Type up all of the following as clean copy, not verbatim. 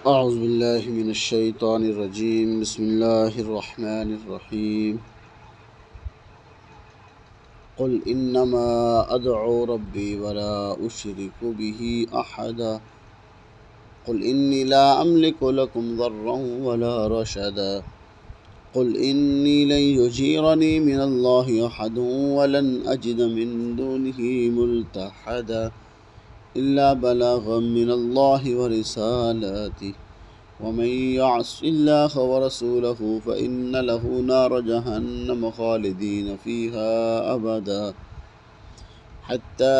اعوذ باللہ من الشیطان الرجیم بسم اللہ الرحمن الرحیم قل انما ادعو ربی ولا اشرک به احدا قل انی لا املک لکم ضرا ولا رشدا قل انی لن یجیرنی من اللہ احد ولن اجد من دونه ملتحدا إلا بلاغا من الله ورسالاته ومن يعص الله ورسوله فإن له نار جهنم خالدين فيها أبدا حتى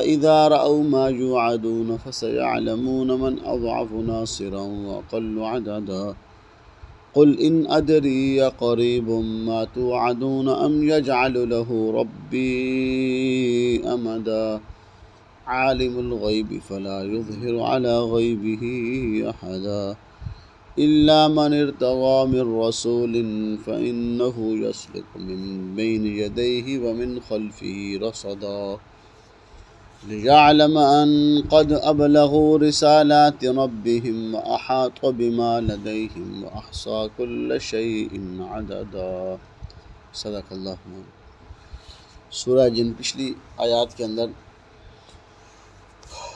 إذا رأوا ما يوعدون فسيعلمون من أضعف ناصرا وأقل عددا قل إن أدري قريب ما توعدون أم يجعل له ربي أمدا عالم الغیب فلا یظہر علی غیبہ احدا الا من ارتضى من رسول فإنه يسلك من بين يديه ومن خلفه رصدا ليعلم أن قد أبلغوا رسالات ربهم وأحاط بما لديهم وأحصى كل شيء عددا صدق اللہ سورہ جن پچھلی آیات کے اندر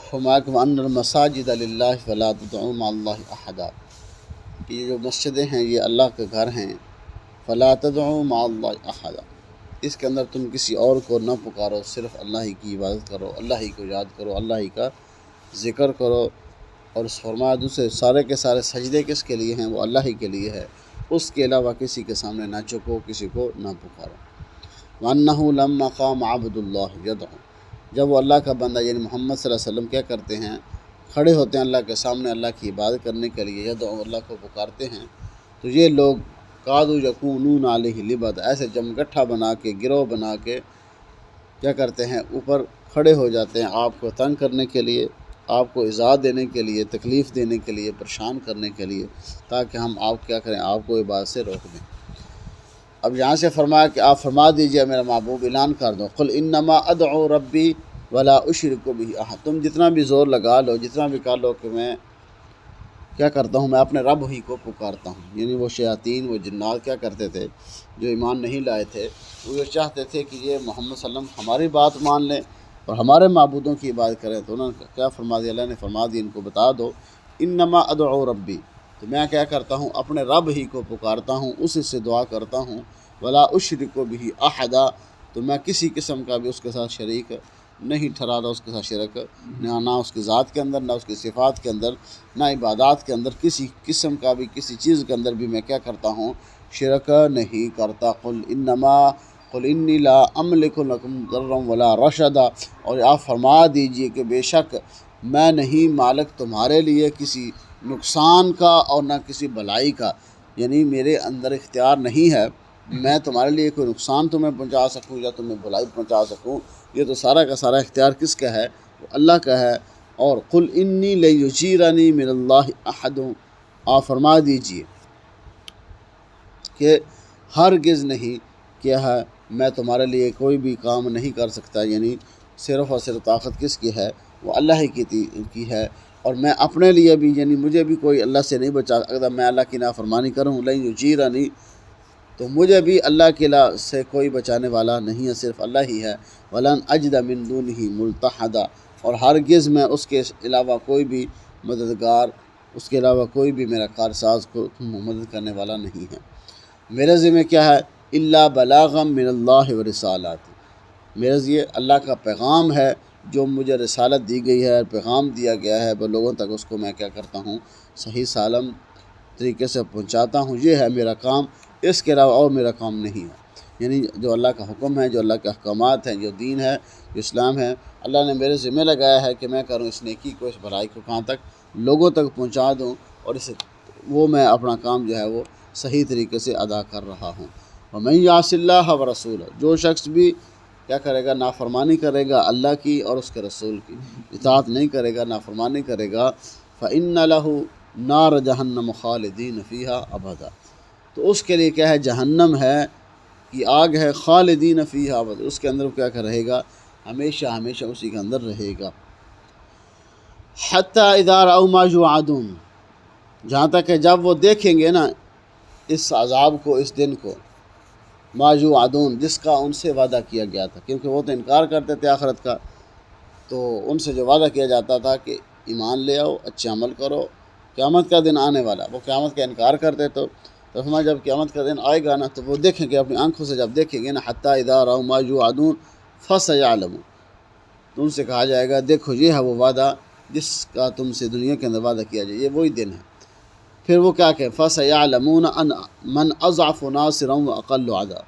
فرمایا کہ وَأَنَّ الْمَسَاجِدَ لِلَّهِ فَلَا تَدْعُوا مَعَ اللَّهِ أَحَدًا کہ یہ جو مسجدیں ہیں یہ اللہ کے گھر ہیں فَلَا تَدْعُوا مَعَ اللَّهِ أَحَدًا اس کے اندر تم کسی اور کو نہ پکارو صرف اللہ ہی کی عبادت کرو اللہ ہی کو یاد کرو اللہ ہی کا ذکر کرو اور فرمایا دوسرے سارے کے سارے سجدے کس کے لیے ہیں وہ اللہ ہی کے لیے ہے اس کے علاوہ کسی کے سامنے نہ جھکو کسی کو نہ پکارو وَأَنَّهُ لَمَّا قَامَ عَبْدُ اللَّهِ يَدْعُو جب وہ اللہ کا بندہ یعنی محمد صلی اللہ علیہ وسلم کیا کرتے ہیں کھڑے ہوتے ہیں اللہ کے سامنے اللہ کی عبادت کرنے کے لیے یدعو اللہ کو پکارتے ہیں تو یہ لوگ قادو یکونون علیہ لبد ایسے جمگٹھا بنا کے گروہ بنا کے کیا کرتے ہیں اوپر کھڑے ہو جاتے ہیں آپ کو تنگ کرنے کے لیے آپ کو ایذا دینے کے لیے تکلیف دینے کے لیے پریشان کرنے کے لیے تاکہ ہم آپ کیا کریں آپ کو عبادت سے روک دیں اب یہاں سے فرمایا کہ آپ فرما دیجئے میرا محبوب اعلان کر دو قل انما ادعو ربی ولا اشرک به احد تم جتنا بھی زور لگا لو جتنا بھی کہہ لو کہ میں کیا کرتا ہوں میں اپنے رب ہی کو پکارتا ہوں یعنی وہ شیاطین وہ جنات کیا کرتے تھے جو ایمان نہیں لائے تھے وہ یہ چاہتے تھے کہ یہ محمد صلی اللہ علیہ وسلم ہماری بات مان لیں اور ہمارے معبودوں کی عبادت کریں تو انہوں نے کیا فرما دیا اللہ نے فرما دیا ان کو بتا دو انما ادعو ربی تو میں کیا کرتا ہوں اپنے رب ہی کو پکارتا ہوں اسی سے دعا کرتا ہوں ولا اشرک به احدا تو میں کسی قسم کا بھی اس کے ساتھ شریک نہیں ٹھہراتا اس کے ساتھ شرک نہ اس کی ذات کے اندر نہ اس کی صفات کے اندر نہ عبادات کے اندر کسی قسم کا بھی کسی چیز کے اندر بھی میں کیا کرتا ہوں شرک نہیں کرتا قل انی لا املک لکم ضرا ولا رشدا اور آپ فرما دیجئے کہ بے شک میں نہیں مالک تمہارے لیے کسی نقصان کا اور نہ کسی بھلائی کا یعنی میرے اندر اختیار نہیں ہے میں تمہارے لیے کوئی نقصان تمہیں پہنچا سکوں یا تمہیں بھلائی پہنچا سکوں یہ تو سارا کا سارا اختیار کس کا ہے وہ اللہ کا ہے اور قل انی لن یجیرنی من اللہ احد آپ فرما دیجئے کہ ہرگز نہیں کیا ہے میں تمہارے لیے کوئی بھی کام نہیں کر سکتا یعنی صرف اور صرف طاقت کس کی ہے وہ اللہ ہی کی ہے اور میں اپنے لیے بھی یعنی مجھے بھی کوئی اللہ سے نہیں بچا اگر میں اللہ کی نافرمانی کروں لن یجیرنی تو مجھے بھی اللہ کے سے کوئی بچانے والا نہیں ہے صرف اللہ ہی ہے ولن اجد من دونہ ملتحدا اور ہرگز میں اس کے علاوہ کوئی بھی مددگار اس کے علاوہ کوئی بھی میرا کارساز کو مدد کرنے والا نہیں ہے میرے ذمہ کیا ہے الا بلاغا من اللہ ورسالات میرے ذمہ اللہ کا پیغام ہے جو مجھے رسالت دی گئی ہے پیغام دیا گیا ہے وہ لوگوں تک اس کو میں کیا کرتا ہوں صحیح سالم طریقے سے پہنچاتا ہوں یہ ہے میرا کام اس کے علاوہ اور میرا کام نہیں ہے یعنی جو اللہ کا حکم ہے جو اللہ کے احکامات ہیں جو دین ہے جو اسلام ہے اللہ نے میرے ذمہ لگایا ہے کہ میں کروں اس نیکی کو اس بھلائی کو کہاں تک لوگوں تک پہنچا دوں اور اسے وہ میں اپنا کام جو ہے وہ صحیح طریقے سے ادا کر رہا ہوں وَمَن يَعْصِ اللَّهَ وَرَسُولَهُ جو شخص بھی کیا کرے گا نافرمانی کرے گا اللہ کی اور اس کے رسول کی اطاعت نہیں کرے گا نافرمانی کرے گا فَإِنَّ لَهُ نَارَ جَهَنَّمَ خَالِدِينَ فِيهَا أَبَدًا تو اس کے لیے کیا ہے جہنم ہے کہ آگ ہے خالدین فیہا ابدا اس کے اندر کیا رہے گا ہمیشہ ہمیشہ اسی کے اندر رہے گا حتی اذا رأوا ما یوعدون جہاں تک کہ جب وہ دیکھیں گے نا اس عذاب کو، اس دن کو، ما یوعدون، جس کا ان سے وعدہ کیا گیا تھا، کیونکہ وہ تو انکار کرتے تھے آخرت کا، تو ان سے جو وعدہ کیا جاتا تھا کہ ایمان لے آؤ، اچھے عمل کرو، قیامت کا دن آنے والا، وہ قیامت کا انکار کرتے تو فرمایا جب قیامت کا دن آئے گا نا تو وہ دیکھیں گے، اپنی آنکھوں سے جب دیکھیں گے نا، حتیٰ اذا رأوا ما یوعدون فسیعلمون، تو ان سے کہا جائے گا دیکھو یہ ہے وہ وعدہ جس کا تم سے دنیا کے اندر وعدہ کیا جائے، یہ وہی دن ہے۔ پھر وہ کیا کہ فسیعلمون ان من اضعف ناصرا واقل عدا،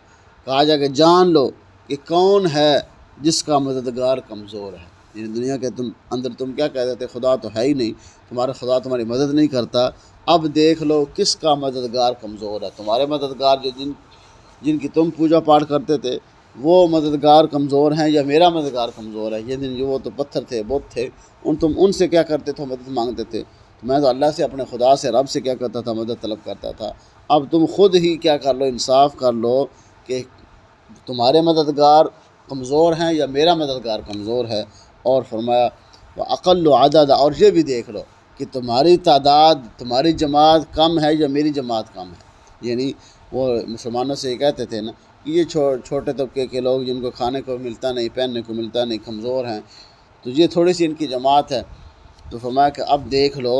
کہا جائے کہ جان لو کہ کون ہے جس کا مددگار کمزور ہے، یعنی دنیا کے اندر تم کیا کہتے تھے، خدا تو ہے ہی نہیں، تمہارا خدا تمہاری مدد نہیں کرتا، اب دیکھ لو کس کا مددگار کمزور ہے، تمہارے مددگار جو جن کی تم پوجا پاٹ کرتے تھے وہ مددگار کمزور ہیں یا میرا مددگار کمزور ہے۔ یہ دن جو وہ تو پتھر تھے، بت تھے، تم ان سے کیا کرتے تھے، مدد مانگتے تھے، تو میں تو اللہ سے، اپنے خدا سے، رب سے کیا کرتا تھا، مدد طلب کرتا تھا۔ اب تم خود ہی کیا کر لو، انصاف کر لو کہ تمہارے مددگار کمزور ہیں یا میرا مددگار کمزور ہے۔ اور فرمایا وَأَقَلُّ عَدَدَ، اور یہ بھی دیکھ لو کہ تمہاری تعداد، تمہاری جماعت کم ہے یا میری جماعت کم ہے۔ یعنی وہ مسلمانوں سے یہ کہتے تھے نا کہ یہ چھوٹے طبقے کے لوگ جن کو کھانے کو ملتا نہیں، پہننے کو ملتا نہیں، کمزور ہیں، تو یہ تھوڑی سی ان کی جماعت ہے۔ تو فرمایا کہ اب دیکھ لو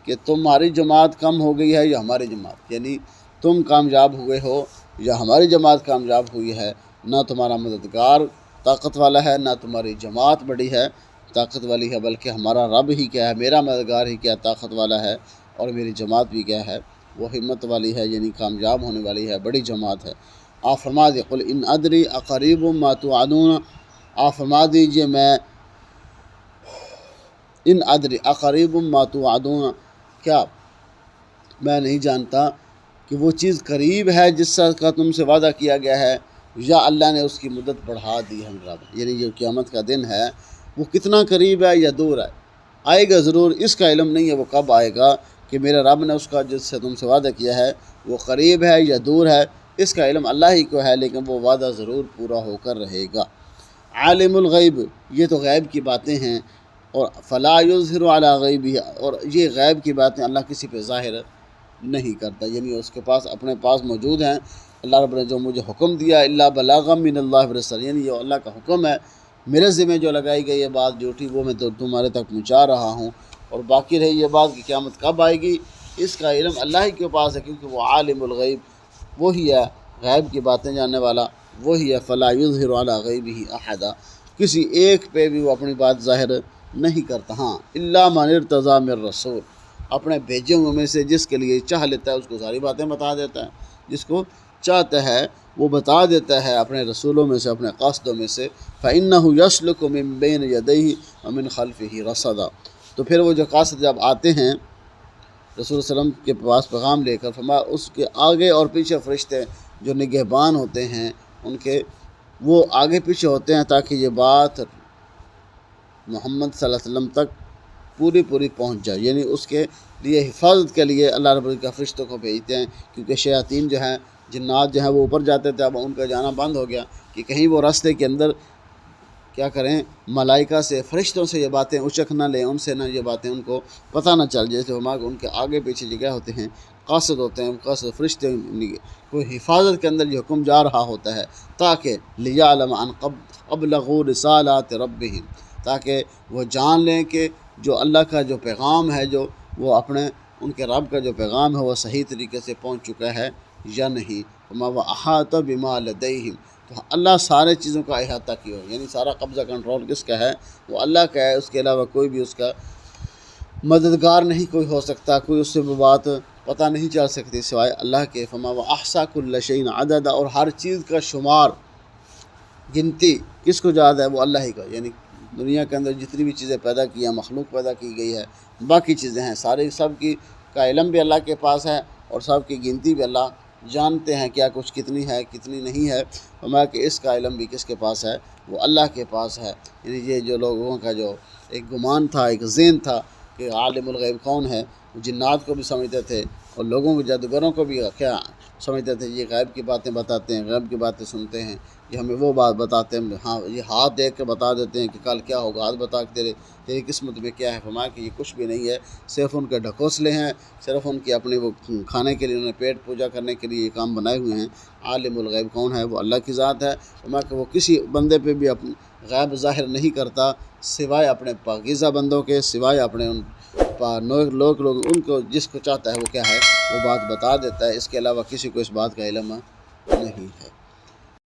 کہ تمہاری جماعت کم ہو گئی ہے یا ہماری جماعت، یعنی تم کامیاب ہوئے ہو یا ہماری جماعت کامیاب ہوئی ہے، نہ تمہارا مددگار طاقت والا ہے، نہ تمہاری جماعت بڑی ہے، طاقت والی ہے، بلکہ ہمارا رب ہی کیا ہے، میرا مددگار ہی کیا طاقت والا ہے، اور میری جماعت بھی کیا ہے، وہ ہمت والی ہے، یعنی کامیاب ہونے والی ہے، بڑی جماعت ہے۔ آپ فرما دیجیے قل ان ادری اقریب ما توعدون، آپ فرما دیجیے میں ان ادری اقریب ما توعدون، کیا میں نہیں جانتا کہ وہ چیز قریب ہے جس کا تم سے وعدہ کیا گیا ہے، یا اللہ نے اس کی مدت بڑھا دی ہے رب، یعنی جو قیامت کا دن ہے وہ کتنا قریب ہے یا دور ہے، آئے گا ضرور، اس کا علم نہیں ہے وہ کب آئے گا، کہ میرے رب نے اس کا جس سے تم سے وعدہ کیا ہے وہ قریب ہے یا دور ہے، اس کا علم اللہ ہی کو ہے، لیکن وہ وعدہ ضرور پورا ہو کر رہے گا۔ عالم الغیب، یہ تو غیب کی باتیں ہیں، اور فلا یظہر علی غیبہ، اور یہ غیب کی باتیں اللہ کسی پہ ظاہر نہیں کرتا، یعنی اس کے پاس اپنے پاس موجود ہیں۔ اللہ رب نے جو مجھے حکم دیا الا بلاغا من اللہ ورسول، یعنی یہ اللہ کا حکم ہے، میرے ذمہ جو لگائی گئی یہ بات جھوٹی وہ میں تو تمہارے تک پہنچا رہا ہوں، اور باقی رہی یہ بات کہ قیامت کب آئے گی، اس کا علم اللہ ہی کے پاس ہے، کیونکہ وہ عالم الغیب، وہی ہے غیب کی باتیں جاننے والا، وہی ہے۔ فلا یظہر علی غیبہ احدا، کسی ایک پہ بھی وہ اپنی بات ظاہر نہیں کرتا، ہاں الا من ارتضی من رسول، اپنے بھیجے ہوئے میں سے جس کے لیے چاہ لیتا ہے اس کو ساری باتیں بتا دیتا ہے، جس کو چاہتا ہے وہ بتا دیتا ہے اپنے رسولوں میں سے، اپنے قاصدوں میں سے۔ فَإِنَّهُ يَسْلُكُ مِن بَيْنِ يَدَيْهِ وَمِنْ خَلْفِهِ رَصَدًا، تو پھر وہ جو قاصد جب آتے ہیں رسول صلی اللہ علیہ وسلم کے پاس پیغام لے کر، فرمایا اس کے آگے اور پیچھے فرشتے جو نگہبان ہوتے ہیں ان کے، وہ آگے پیچھے ہوتے ہیں تاکہ یہ بات محمد صلی اللہ علیہ وسلم تک پوری پہنچ جائے، یعنی اس کے لیے حفاظت کے لیے اللہ رب العزت فرشتوں کو بھیجتے ہیں، کیونکہ شیاطین جو ہیں، جنات جو ہیں وہ اوپر جاتے تھے، اب ان کا جانا بند ہو گیا کہ کہیں وہ راستے کے اندر کیا کریں، ملائکہ سے، فرشتوں سے یہ باتیں اچک نہ لیں، ان سے نہ یہ باتیں ان کو پتہ نہ چل جائے، ان کے آگے پیچھے جگہ ہوتے ہیں، قاصد ہوتے ہیں، قاصد فرشتے کوئی حفاظت کے اندر یہ حکم جا رہا ہوتا ہے، تاکہ لیعلم ان ابلغوا رسالات ربہم، تاکہ وہ جان لیں کہ جو اللہ کا جو پیغام ہے، جو وہ اپنے ان کے رب کا جو پیغام ہے وہ صحیح طریقے سے پہنچ چکا ہے یا نہیں۔ وما وَأَحَاطَ بِمَا لَدَيْهِمْ، تو اللہ سارے چیزوں کا احاطہ کیا ہو، یعنی سارا قبضہ کنٹرول کس کا ہے، وہ اللہ کا ہے، اس کے علاوہ کوئی بھی اس کا مددگار نہیں کوئی ہو سکتا، کوئی اس سے وہ بات پتہ نہیں چل سکتی سوائے اللہ کے۔ فما وَأَحْصَىٰ كُلَّ شَيْءٍ عَدَدًا، اور ہر چیز کا شمار، گنتی کس کو یاد ہے، وہ اللہ ہی کا، یعنی دنیا کے اندر جتنی بھی چیزیں پیدا کی ہیں، مخلوق پیدا کی گئی ہے، باقی چیزیں ہیں ساری، سب کی کا علم بھی اللہ کے پاس ہے، اور سب کی گنتی بھی اللہ جانتے ہیں کیا کچھ کتنی ہے کتنی نہیں ہے، فرمایا کہ اس کا علم بھی کس کے پاس ہے، وہ اللہ کے پاس ہے۔ یعنی یہ جو لوگوں کا جو ایک گمان تھا، ایک ذہن تھا کہ عالم الغیب کون ہے، وہ جنات کو بھی سمجھتے تھے اور لوگوں کو، جادوگروں کو بھی کیا سمجھتے تھے، یہ غیب کی باتیں بتاتے ہیں، غیب کی باتیں سنتے ہیں، یہ ہمیں وہ بات بتاتے ہیں، ہاں یہ ہاتھ دیکھ کے بتا دیتے ہیں کہ کل کیا ہوگا، ہاتھ بتا کے تیری قسمت میں کیا ہے۔ فرمایا کہ یہ کچھ بھی نہیں ہے، صرف ان کے ڈھکوسلے ہیں، صرف ان کی اپنے وہ کھانے کے لیے، انہوں نے پیٹ پوجا کرنے کے لیے یہ کام بنائے ہوئے ہیں۔ عالم الغیب کون ہے؟ وہ اللہ کی ذات ہے۔ فرمایا کہ وہ کسی بندے پہ بھی اپنے غیب ظاہر نہیں کرتا سوائے اپنے پاکیزہ بندوں کے، سوائے اپنے ان لوگ ان کو جس کو چاہتا ہے وہ کیا ہے وہ بات بتا دیتا ہے، اس کے علاوہ کسی کو اس بات کا علم